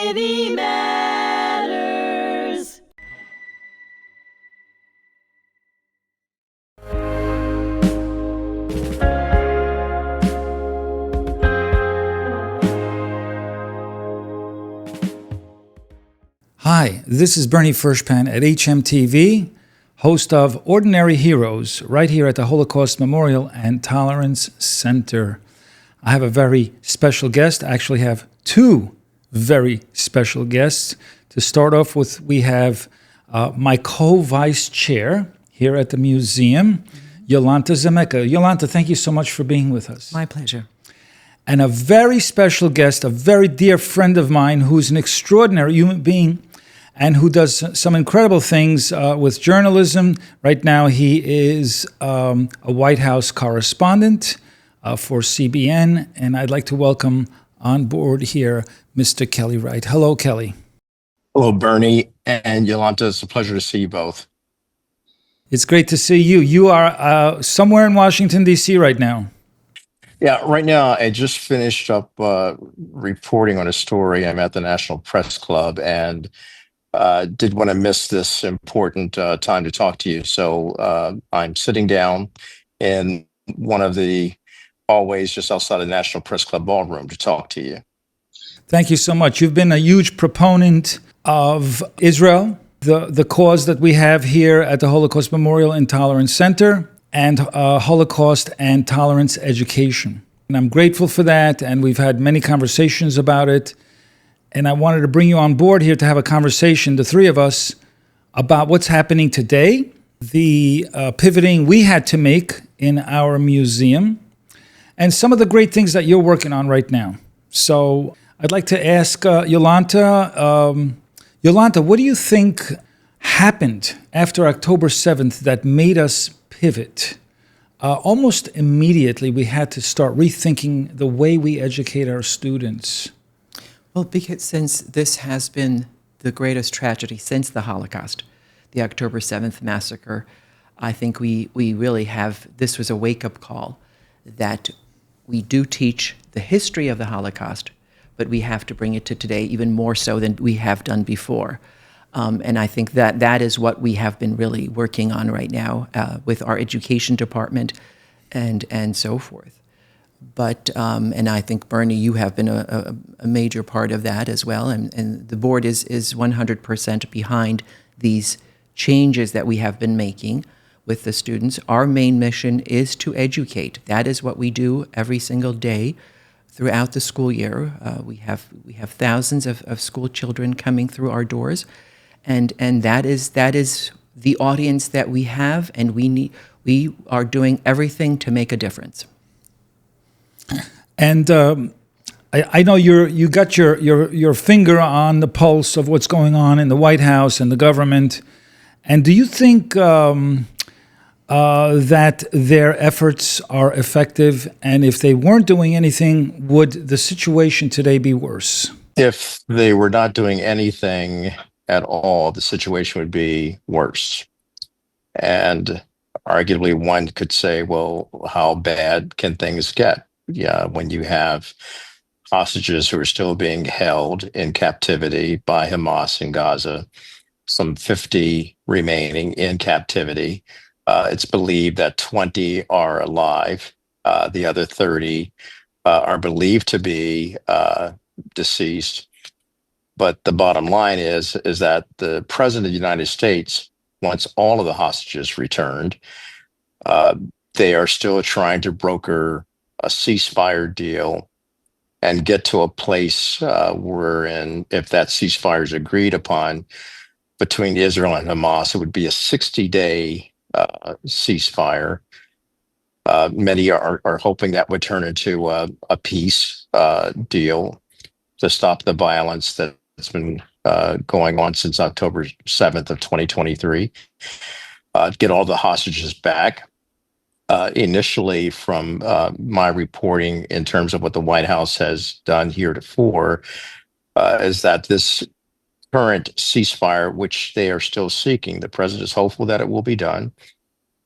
Society matters. Hi, this is Bernie Furshpan at HMTV, host of Ordinary Heroes, right here at the Holocaust Memorial and Tolerance Center. I have a very special guest. I actually have two very special guests. To start off with, we have my co-vice chair here at the museum, Jolanta Zamecka. Jolanta, thank you so much for being with us. My pleasure. And a very special guest, a very dear friend of mine who's an extraordinary human being and who does some incredible things with journalism. Right now, he is a White House correspondent for CBN, and I'd like to welcome on board here Mr. Kelly Wright. Hello, Kelly. Hello, Bernie and Jolanta. It's a pleasure to see you both. It's great to see you. You are somewhere in Washington, D.C. right now. Yeah, right now I just finished up reporting on a story. I'm at the National Press Club and did want to miss this important time to talk to you. So I'm sitting down in one of the hallways just outside the National Press Club ballroom to talk to you. Thank you so much. You've been a huge proponent of Israel, the cause that we have here at the Holocaust Memorial and Tolerance Center, and Holocaust and tolerance education. And I'm grateful for that, and we've had many conversations about it. And I wanted to bring you on board here to have a conversation, the three of us, about what's happening today, the pivoting we had to make in our museum, and some of the great things that you're working on right now. So I'd like to ask Jolanta, Jolanta, what do you think happened after October 7th that made us pivot? Almost immediately, we had to start rethinking the way we educate our students. Well, because since this has been the greatest tragedy since the Holocaust, the October 7th massacre, I think we really have, this was a wake-up call that we do teach the history of the Holocaust, but we have to bring it to today even more so than we have done before. And I think that is what we have been really working on right now with our education department and so forth. But, and I think, Bernie, you have been a major part of that as well. And the board is 100% behind these changes that we have been making with the students. Our main mission is to educate. That is what we do every single day throughout the school year. We have thousands of school children coming through our doors. And that is the audience that we have, and we are doing everything to make a difference. And I know you got your finger on the pulse of what's going on in the White House and the government. And do you think that their efforts are effective? And if they weren't doing anything, would the situation today be worse? If they were not doing anything at all, the situation would be worse. And arguably one could say, well, how bad can things get? Yeah, when you have hostages who are still being held in captivity by Hamas in Gaza, some 50 remaining in captivity. It's believed that 20 are alive. The other 30 are believed to be deceased. But the bottom line is that the president of the United States wants all of the hostages returned. They are still trying to broker a ceasefire deal and get to a place wherein, if that ceasefire is agreed upon between Israel and Hamas, it would be a 60-day ceasefire. Many are hoping that would turn into a peace deal to stop the violence that's been going on since October 7th of 2023. Get all the hostages back. Initially, from my reporting in terms of what the White House has done heretofore, is that this current ceasefire, which they are still seeking, the president is hopeful that it will be done,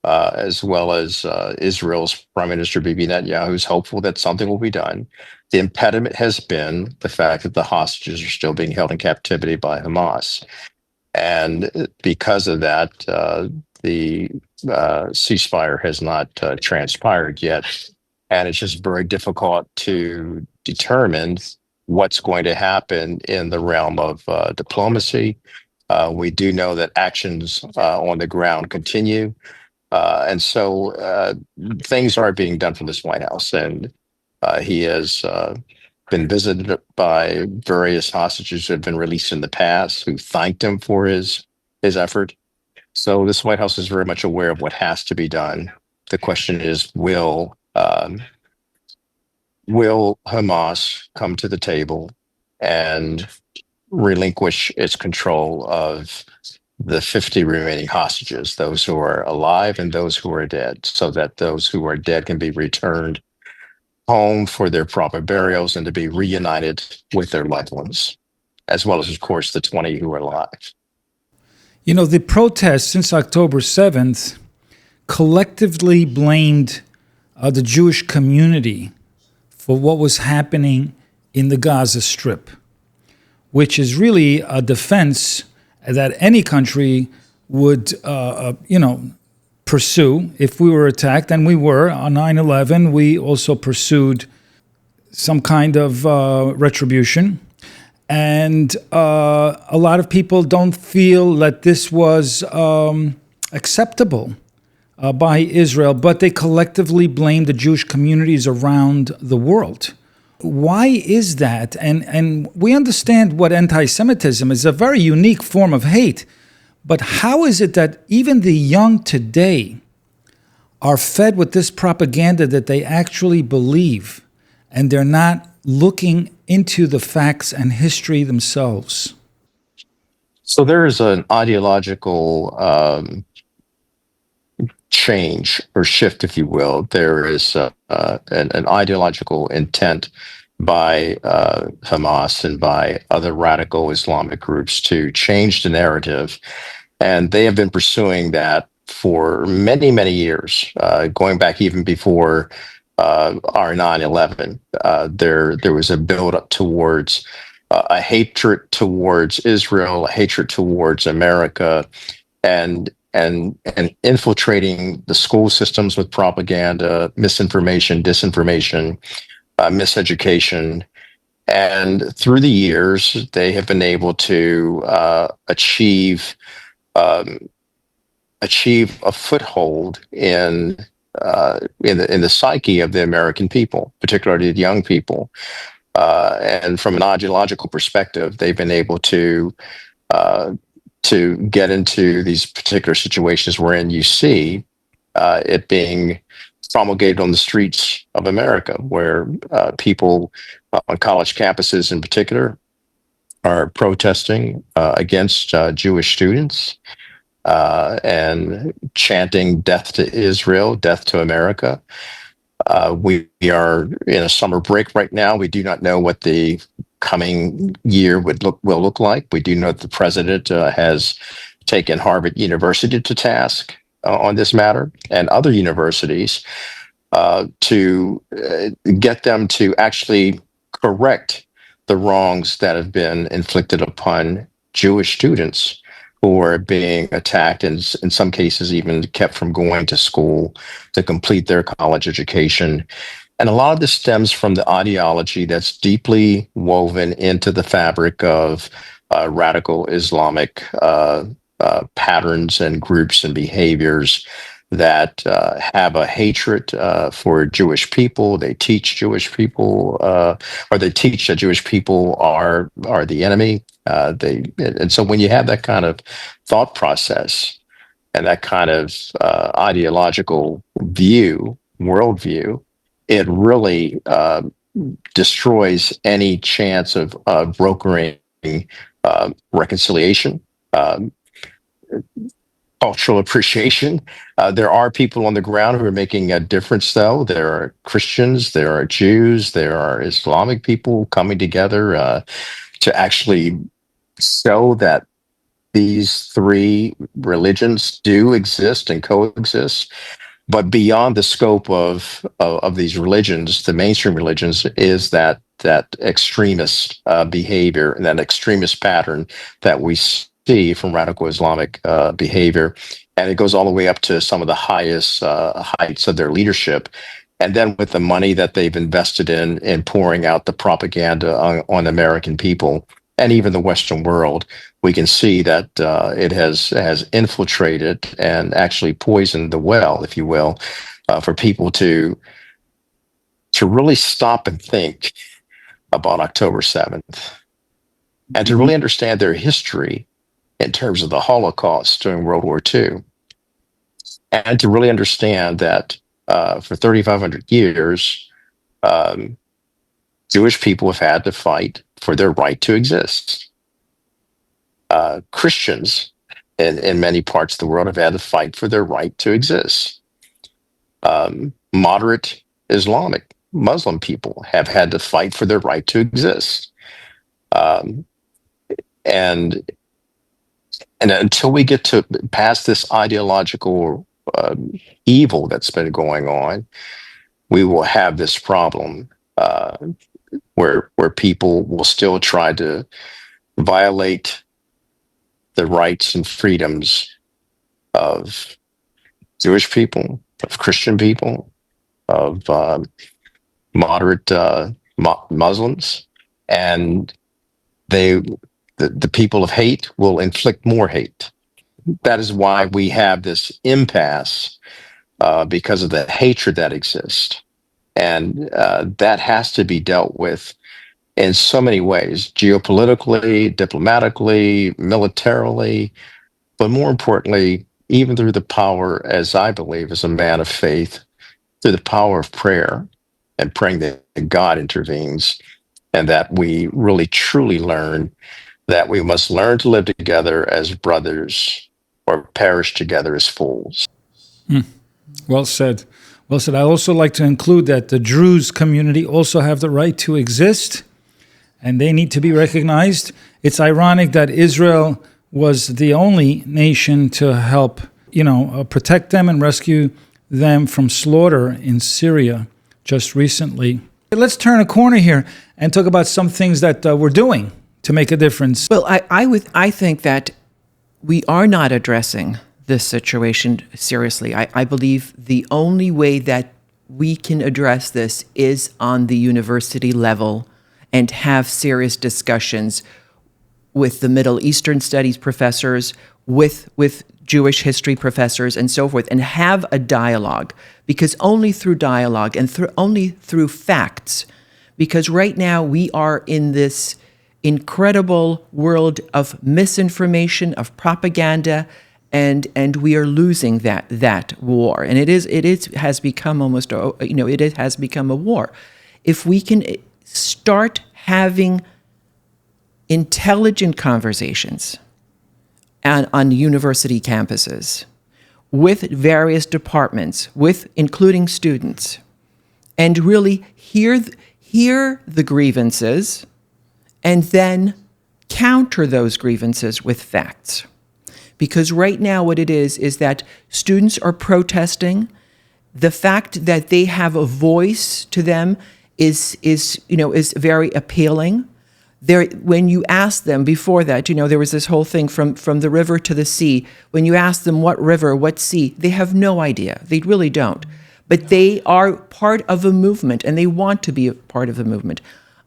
as well as Israel's Prime Minister Bibi Netanyahu is hopeful that something will be done. The impediment has been the fact that the hostages are still being held in captivity by Hamas. And because of that, the ceasefire has not transpired yet. And it's just very difficult to determine what's going to happen in the realm of diplomacy. We do know that actions on the ground continue. And so things are being done from this White House. And he has been visited by various hostages who have been released in the past who thanked him for his effort. So this White House is very much aware of what has to be done. The question is, will Hamas come to the table and relinquish its control of the 50 remaining hostages, those who are alive and those who are dead, so that those who are dead can be returned home for their proper burials and to be reunited with their loved ones, as well as, of course, the 20 who are alive. You know, the protests since October 7th collectively blamed the Jewish community for what was happening in the Gaza Strip, which is really a defense that any country would, pursue if we were attacked, and we were. On 9/11, we also pursued some kind of retribution. And a lot of people don't feel that this was acceptable by Israel, but they collectively blame the Jewish communities around the world. Why is that? And we understand what anti-Semitism is, a very unique form of hate. But how is it that even the young today are fed with this propaganda that they actually believe, and they're not looking into the facts and history themselves? So there is an ideological change or shift, if you will. There is an ideological intent by Hamas and by other radical Islamic groups to change the narrative. And they have been pursuing that for many, many years, going back even before our 9/11. There was a buildup towards a hatred towards Israel, a hatred towards America, and infiltrating the school systems with propaganda, misinformation, disinformation, miseducation. And through the years, they have been able to achieve a foothold in the psyche of the American people, particularly the young people. And from an ideological perspective, they've been able to get into these particular situations wherein you see it being promulgated on the streets of America, where people on college campuses in particular are protesting against Jewish students and chanting death to Israel, death to America. We are in a summer break right now. We do not know what the coming year will look like. We do know that the president has taken Harvard University to task on this matter, and other universities to get them to actually correct the wrongs that have been inflicted upon Jewish students who are being attacked and in some cases even kept from going to school to complete their college education. And a lot of this stems from the ideology that's deeply woven into the fabric of radical Islamic patterns and groups and behaviors that have a hatred for Jewish people. They teach Jewish people, or they teach that Jewish people are the enemy. And so when you have that kind of thought process and that kind of ideological worldview, it really destroys any chance of brokering reconciliation, cultural appreciation. There are people on the ground who are making a difference, though. There are Christians, there are Jews, there are Islamic people coming together to actually show that these three religions do exist and coexist. But beyond the scope of these religions, the mainstream religions, is that extremist behavior and that extremist pattern that we see from radical Islamic behavior, and it goes all the way up to some of the highest heights of their leadership. And then with the money that they've invested in pouring out the propaganda on American people and even the Western world, we can see that it has infiltrated and actually poisoned the well, if you will, for people to really stop and think about October 7th and to really understand their history in terms of the Holocaust during World War II, and to really understand that for 3,500 years, Jewish people have had to fight for their right to exist. Christians in many parts of the world have had to fight for their right to exist. Moderate Islamic Muslim people have had to fight for their right to exist. And until we get to past this ideological evil that's been going on, we will have this problem where people will still try to violate the rights and freedoms of Jewish people, of Christian people, of moderate Muslims, and the people of hate will inflict more hate. That is why we have this impasse because of the hatred that exists, and that has to be dealt with in so many ways: geopolitically, diplomatically, militarily, but more importantly, even through the power, as I believe, as a man of faith, through the power of prayer and praying that God intervenes, and that we really truly learn that we must learn to live together as brothers or perish together as fools. Well said. Well said. I also like to include that the Druze community also have the right to exist, and they need to be recognized. It's ironic that Israel was the only nation to help, protect them and rescue them from slaughter in Syria just recently. Let's turn a corner here and talk about some things that we're doing to make a difference. Well, I think that we are not addressing this situation seriously. I believe the only way that we can address this is on the university level and have serious discussions with the Middle Eastern studies professors, with Jewish history professors, and so forth, and have a dialogue, because only through dialogue and only through facts, because right now we are in this incredible world of misinformation, of propaganda, and we are losing that war, and it has become almost it has become a war. If we can start having intelligent conversations on university campuses with various departments, including students, and really hear the grievances, and then counter those grievances with facts. Because right now what it is that students are protesting. The fact that they have a voice to them is very appealing. When you ask them before that, there was this whole thing from the river to the sea. When you ask them what river, what sea, they have no idea. They really don't. But they are part of a movement, and they want to be a part of a movement.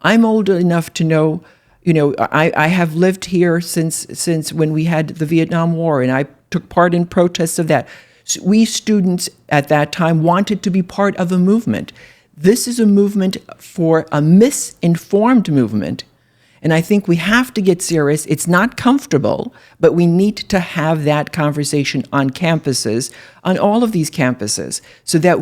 I'm old enough to know, I have lived here since when we had the Vietnam War, and I took part in protests of that. We students at that time wanted to be part of a movement. This is a movement for a misinformed movement. And I think we have to get serious. It's not comfortable, but we need to have that conversation on campuses, on all of these campuses, so that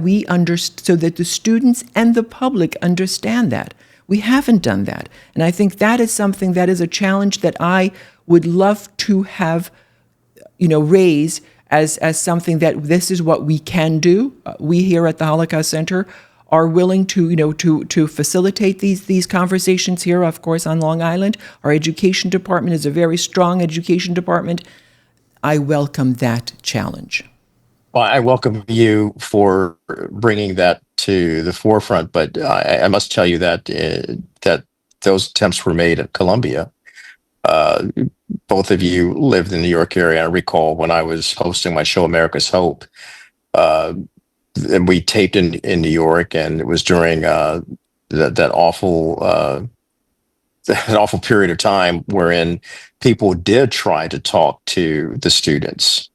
so that the students and the public understand that. We haven't done that. And I think that is something that is a challenge that I would love to have, raise as something that this is what we can do. We here at the Holocaust Center are willing to facilitate these conversations here, of course, on Long Island. Our education department is a very strong education department. I welcome that challenge. Well, I welcome you for bringing that to the forefront, but I must tell you that that those attempts were made at Columbia. Uh, Both of you lived in the New York area. I recall when I was hosting my show, America's Hope, uh, and we taped in New York, and it was during that awful an awful period of time wherein people did try to talk to the students,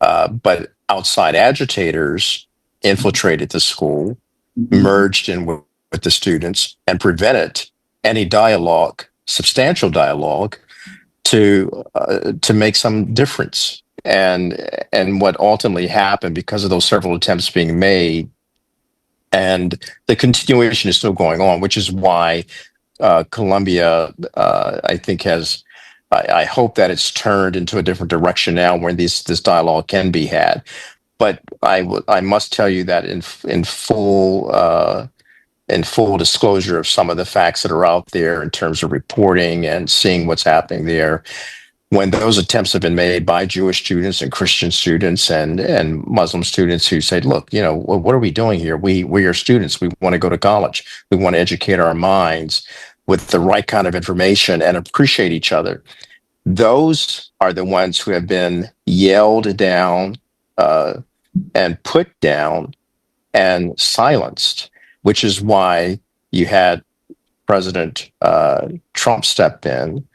but outside agitators infiltrated the school, merged in with the students, and prevented any dialogue, substantial dialogue, to make some difference. And what ultimately happened, because of those several attempts being made, and the continuation is still going on, which is why Columbia, I think, has. I hope that it's turned into a different direction now, where this dialogue can be had. But I must tell you that in full disclosure of some of the facts that are out there in terms of reporting and seeing what's happening there, when those attempts have been made by Jewish students and Christian students and Muslim students who say, look, what are we doing here? We are students. We want to go to college. We want to educate our minds with the right kind of information and appreciate each other. Those are the ones who have been yelled down and put down and silenced, which is why you had President Trump step in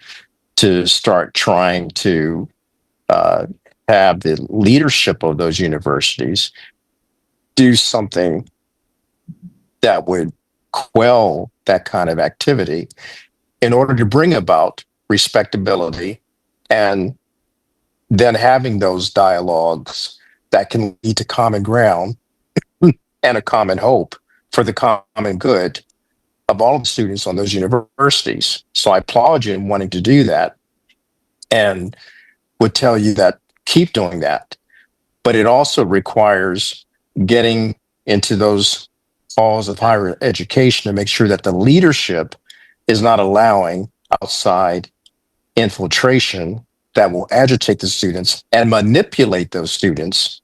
to start trying to have the leadership of those universities do something that would quell that kind of activity in order to bring about respectability, and then having those dialogues that can lead to common ground and a common hope for the common good of all the students on those universities. So I applaud you in wanting to do that, and would tell you that keep doing that. But it also requires getting into those halls of higher education to make sure that the leadership is not allowing outside infiltration that will agitate the students and manipulate those students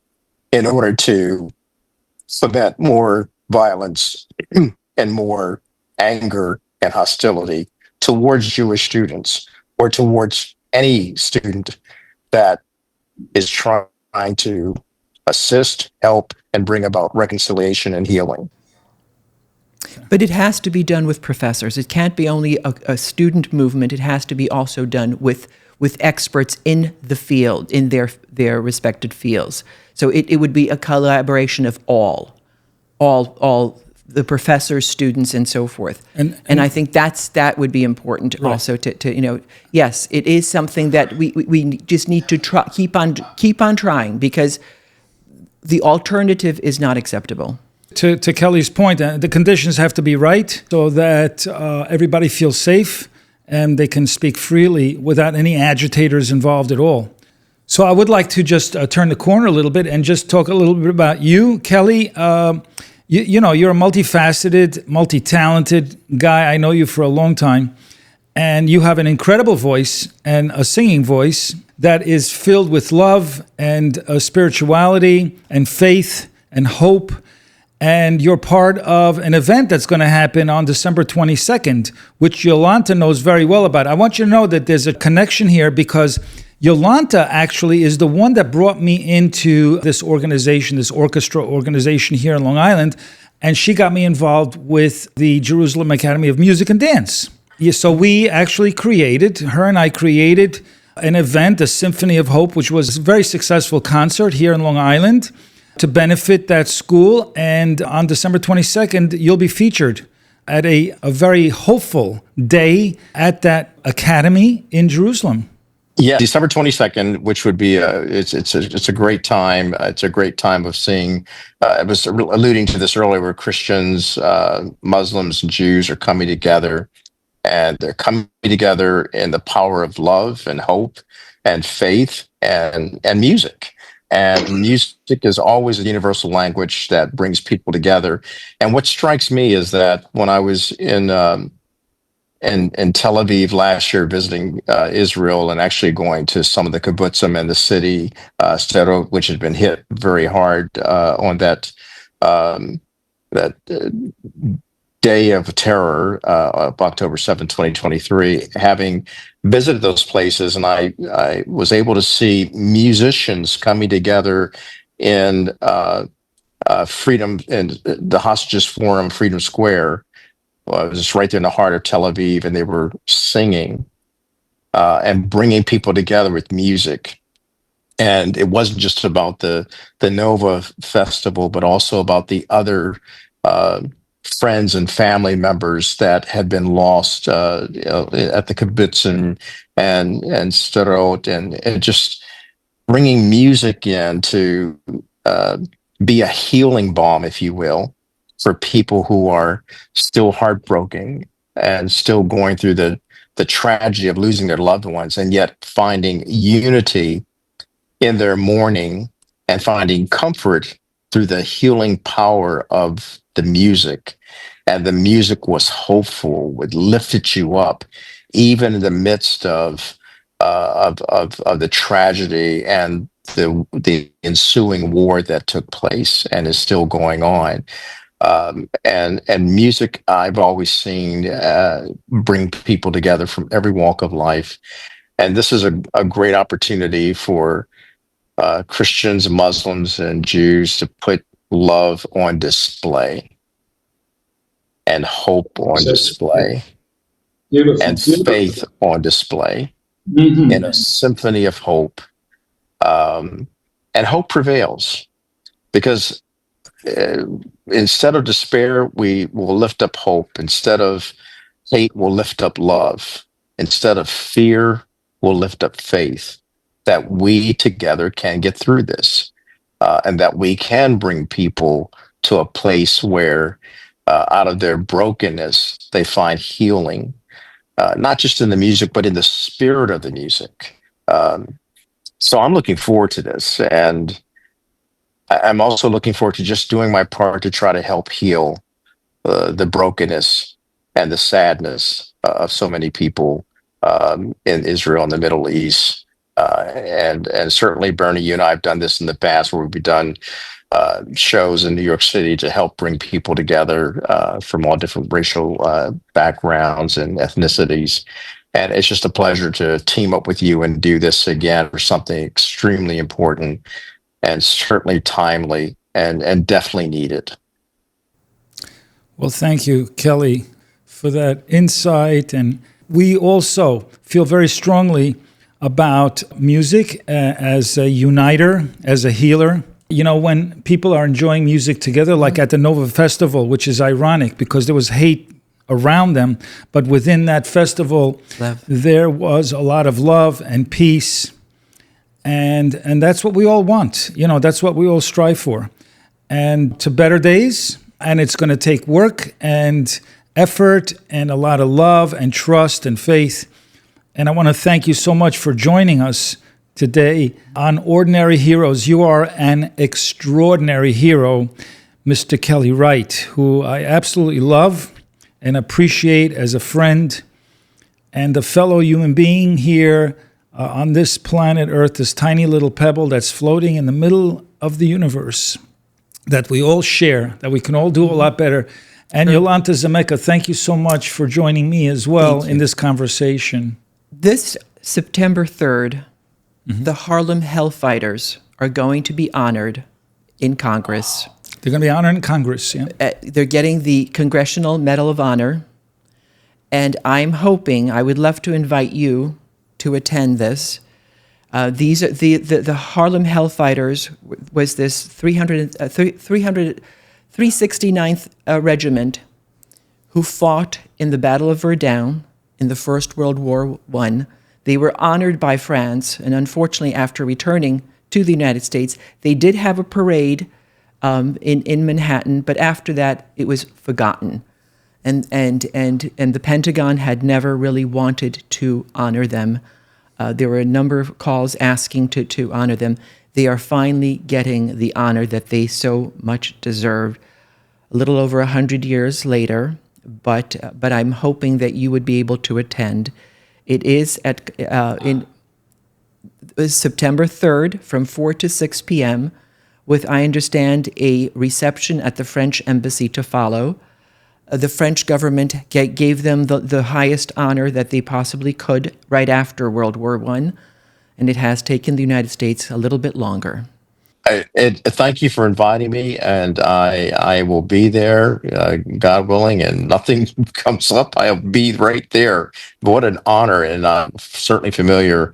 in order to prevent more violence and more anger and hostility towards Jewish students or towards any student that is trying to assist, help, and bring about reconciliation and healing. But it has to be done with professors. It can't be only a student movement. It has to be also done with experts in the field, in their respected fields. So it would be a collaboration of all the professors, students, and so forth. And I think that would be important also to yes, it is something that we just need to keep on trying, because the alternative is not acceptable. To Kelly's point, the conditions have to be right so that everybody feels safe and they can speak freely without any agitators involved at all. So I would like to just turn the corner a little bit and just talk a little bit about you, Kelly. You're a multifaceted, multi-talented guy. I know you for a long time, and you have an incredible voice and a singing voice that is filled with love and spirituality and faith and hope. And you're part of an event that's going to happen on December 22nd, which Jolanta knows very well about. I want you to know that there's a connection here, because Jolanta actually is the one that brought me into this organization, this orchestra organization here in Long Island, and she got me involved with the Jerusalem Academy of Music and Dance. Yeah, so her and I created an event, the Symphony of Hope, which was a very successful concert here in Long Island to benefit that school. And on December 22nd, you'll be featured at a very hopeful day at that academy in Jerusalem. Yeah, December 22nd, which would be it's a great time. It's a great time of seeing. I was alluding to this earlier, where Christians, Muslims, and Jews are coming together, and they're coming together in the power of love and hope and faith and music. And music is always a universal language that brings people together. And what strikes me is that when I was in in Tel Aviv last year, visiting Israel, and actually going to some of the kibbutzim in the city, Sderot, which had been hit very hard on that day of terror of October 7th, 2023. Having visited those places, and I was able to see musicians coming together in Freedom, in the Hostages Forum, Freedom Square. Well, it was just right there in the heart of Tel Aviv, and they were singing and bringing people together with music. And it wasn't just about the Nova Festival, but also about the other friends and family members that had been lost at the kibbutz and Sderot, and just bringing music in to be a healing balm, if you will, for people who are still heartbroken and still going through the tragedy of losing their loved ones, and yet finding unity in their mourning and finding comfort through the healing power of the music. And the music was hopeful, it lifted you up, even in the midst of the tragedy and the ensuing war that took place and is still going on. And music, I've always seen bring people together from every walk of life. And this is a great opportunity for Christians, Muslims, and Jews to put love on display and hope on display and faith on display in a symphony of hope. And hope prevails, because instead of despair, we will lift up hope. Instead of hate, we'll lift up love. Instead of fear, we'll lift up faith, that we together can get through this, and that we can bring people to a place where out of their brokenness, they find healing, not just in the music, but in the spirit of the music. So I'm looking forward to this. And I'm also looking forward to just doing my part to try to help heal the brokenness and the sadness of so many people in Israel and the Middle East. And certainly, Bernie, you and I have done this in the past, where we've done shows in New York City to help bring people together from all different racial backgrounds and ethnicities. And it's just a pleasure to team up with you and do this again for something extremely important and certainly timely and definitely needed. Well, thank you, Kelly, for that insight. And we also feel very strongly about music as a uniter, as a healer. You know, when people are enjoying music together, like at the Nova Festival, which is ironic because there was hate around them, but within that festival, there was a lot of love and peace. And that's what we all want. You know, that's what we all strive for. And to better days. And it's going to take work and effort and a lot of love and trust and faith. And I want to thank you so much for joining us today on Ordinary Heroes. You are an extraordinary hero, Mr. Kelly Wright, who I absolutely love and appreciate as a friend and a fellow human being here on this planet Earth, this tiny little pebble that's floating in the middle of the universe that we all share, that we can all do a lot better. And Jolanta Zamecka, thank you so much for joining me as well in this conversation. This September 3rd, the Harlem Hellfighters are going to be honored in Congress. They're going to be honored in Congress, yeah. They're getting the Congressional Medal of Honor. And I'm hoping, I would love to invite you to attend this. These are the Harlem Hellfighters was this 369th Regiment who fought in the Battle of Verdun in the First World War I. They were honored by France, and unfortunately, after returning to the United States, they did have a parade in Manhattan, but after that, it was forgotten. And the Pentagon had never really wanted to honor them. There were a number of calls asking to honor them. They are finally getting the honor that they so much deserved. A little over 100 years later, but I'm hoping that you would be able to attend. It is at in September 3rd from 4 to 6 p.m. with, I understand, a reception at the French embassy to follow. The French government gave them the highest honor that they possibly could right after World War I, and it has taken the United States a little bit longer. Thank you for inviting me, and I will be there, God willing, and nothing comes up. I'll be right there. What an honor, and I'm certainly familiar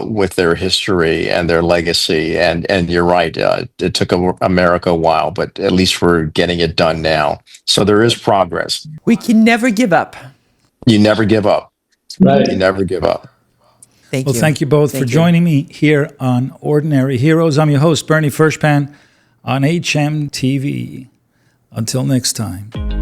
with their history and their legacy. And you're right, it took America a while, but at least we're getting it done now. So there is progress. We can never give up. You never give up. Right. You never give up. Thank Well, you. thank you both for joining me here on Ordinary Heroes. I'm your host, Bernie Furshpan, on HMTV. Until next time.